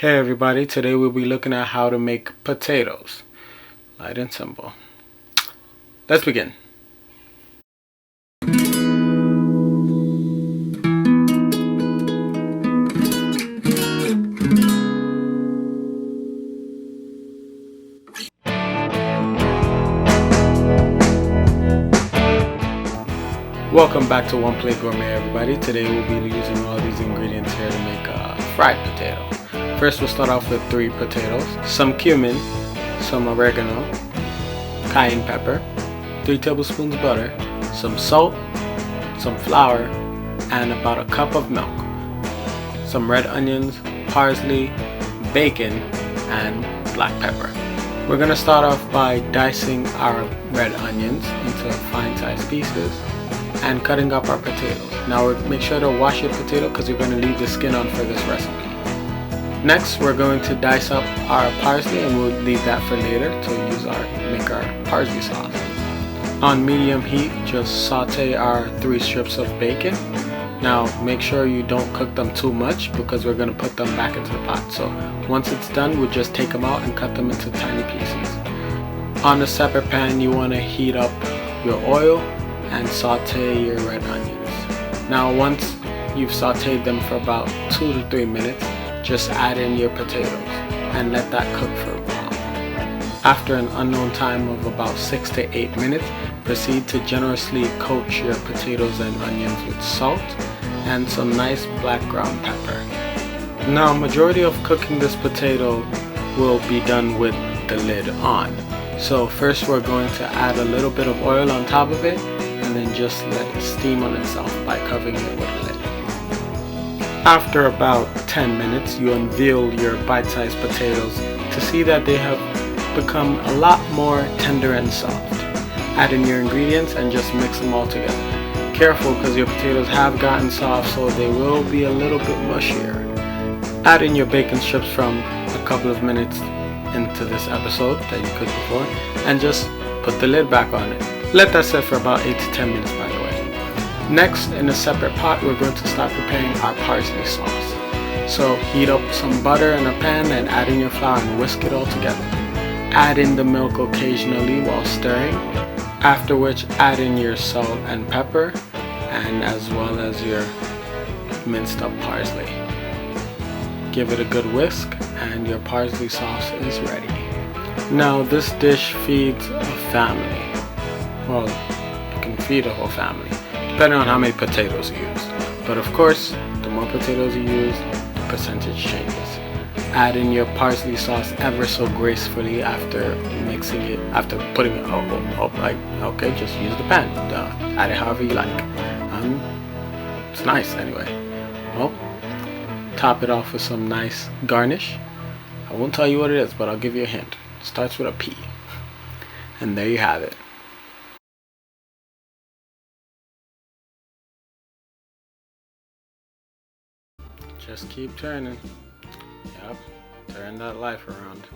Hey everybody, today we'll be looking at how to make potatoes. Light and simple. Let's begin. Welcome back to One Plate Gourmet, everybody. Today we'll be using all these ingredients here to make a fried potato. First, we'll start off with 3 potatoes, some cumin, some oregano, cayenne pepper, 3 tablespoons butter, some salt, some flour, and about a cup of milk, some red onions, parsley, bacon, and black pepper. We're going to start off by dicing our red onions into fine-sized pieces and cutting up our potatoes. Now make sure to wash your potato because you're going to leave the skin on for this recipe. Next, we're going to dice up our parsley, and we'll leave that for later to make our parsley sauce. On medium heat, just saute our 3 strips of bacon. Now make sure you don't cook them too much because we're going to put them back into the pot. So once it's done, we'll just take them out and cut them into tiny pieces. On a separate pan, you want to heat up your oil and saute your red onions. Now once you've sauteed them for about 2 to 3 minutes, just add in your potatoes and let that cook for a while. After an unknown time of about 6 to 8 minutes, proceed to generously coat your potatoes and onions with salt and some nice black ground pepper. Now majority of cooking this potato will be done with the lid on. So first we're going to add a little bit of oil on top of it and then just let it steam on itself by covering it with a lid. After about 10 minutes, you unveil your bite-sized potatoes to see that they have become a lot more tender and soft. Add in your ingredients and just mix them all together. Careful because your potatoes have gotten soft, so they will be a little bit mushier. Add in your bacon strips from a couple of minutes into this episode that you cooked before and just put the lid back on it. Let that sit for about 8 to 10 minutes, by the way. Next, in a separate pot, we're going to start preparing our parsley sauce. So heat up some butter in a pan and add in your flour and whisk it all together. Add in the milk occasionally while stirring, after which add in your salt and pepper and as well as your minced up parsley. Give it a good whisk and your parsley sauce is ready. Now this dish feeds a family. Well, you can feed a whole family, depending on how many potatoes you use. But of course, the more potatoes you use, the percentage changes. Add in your parsley sauce ever so gracefully after mixing it, after putting it, okay, just use the pan. Add it however you like. It's nice anyway. Well, top it off with some nice garnish. I won't tell you what it is, but I'll give you a hint. It starts with a P. And there you have it. Just keep turning. Yep, turn that life around.